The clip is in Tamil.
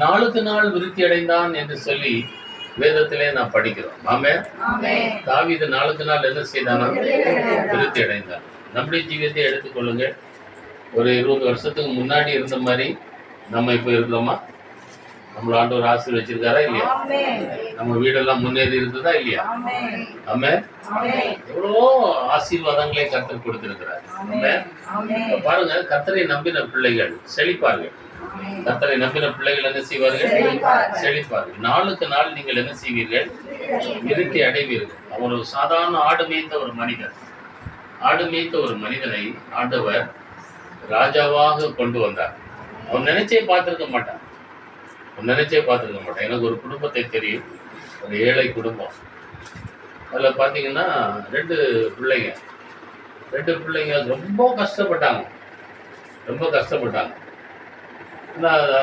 நாளுக்கு நாள் விருத்தி அடைந்தான் என்று சொல்லி வேதத்திலே நான் படிக்கிறோம். ஆமென். தாவீது நாளுக்கு நாள் என்ன செய்தானா? விருத்தி அடைந்தான். நம்முடைய ஜீவியத்தை எடுத்துக்கொள்ளுங்க. ஒரு 20 வருஷத்துக்கு முன்னாடி இருந்த மாதிரி நம்ம இப்ப இருக்கிறோமா? நம்மள ஆண்டவர் ஆசீர்வதிச்சிருக்காரா இல்லையா? நம்ம வீடெல்லாம் முன்னேறி இருந்ததா இல்லையா? ஆமென். எவ்வளவோ ஆசீர்வாதங்களை கர்த்தர் கொடுத்திருக்கிறார். ஆமென். பாருங்க, கர்த்தரை நம்பின பிள்ளைகள் செழிப்பார்கள். கர்த்தரை நம்பின பிள்ளைகள் என்ன செய்வார்கள்? செழிப்பார்கள். நாளுக்கு நாள் நீங்கள் என்ன செய்வீர்கள்? விருத்தி அடைவீர்கள். அவர் ஒரு சாதாரண ஆடு மேய்த்த ஒரு மனிதர். ஆடு மேய்த்த ஒரு மனிதனை ஆண்டவர் ராஜாவாக கொண்டு வந்தார். அவன் நினைச்சே பார்த்திருக்க மாட்டான். எனக்கு ஒரு குடும்பத்தை தெரியும். ஒரு ஏழை குடும்பம். அதில் பார்த்தீங்கன்னா 2 பிள்ளைங்க. 2 பிள்ளைங்க ரொம்ப கஷ்டப்பட்டாங்க.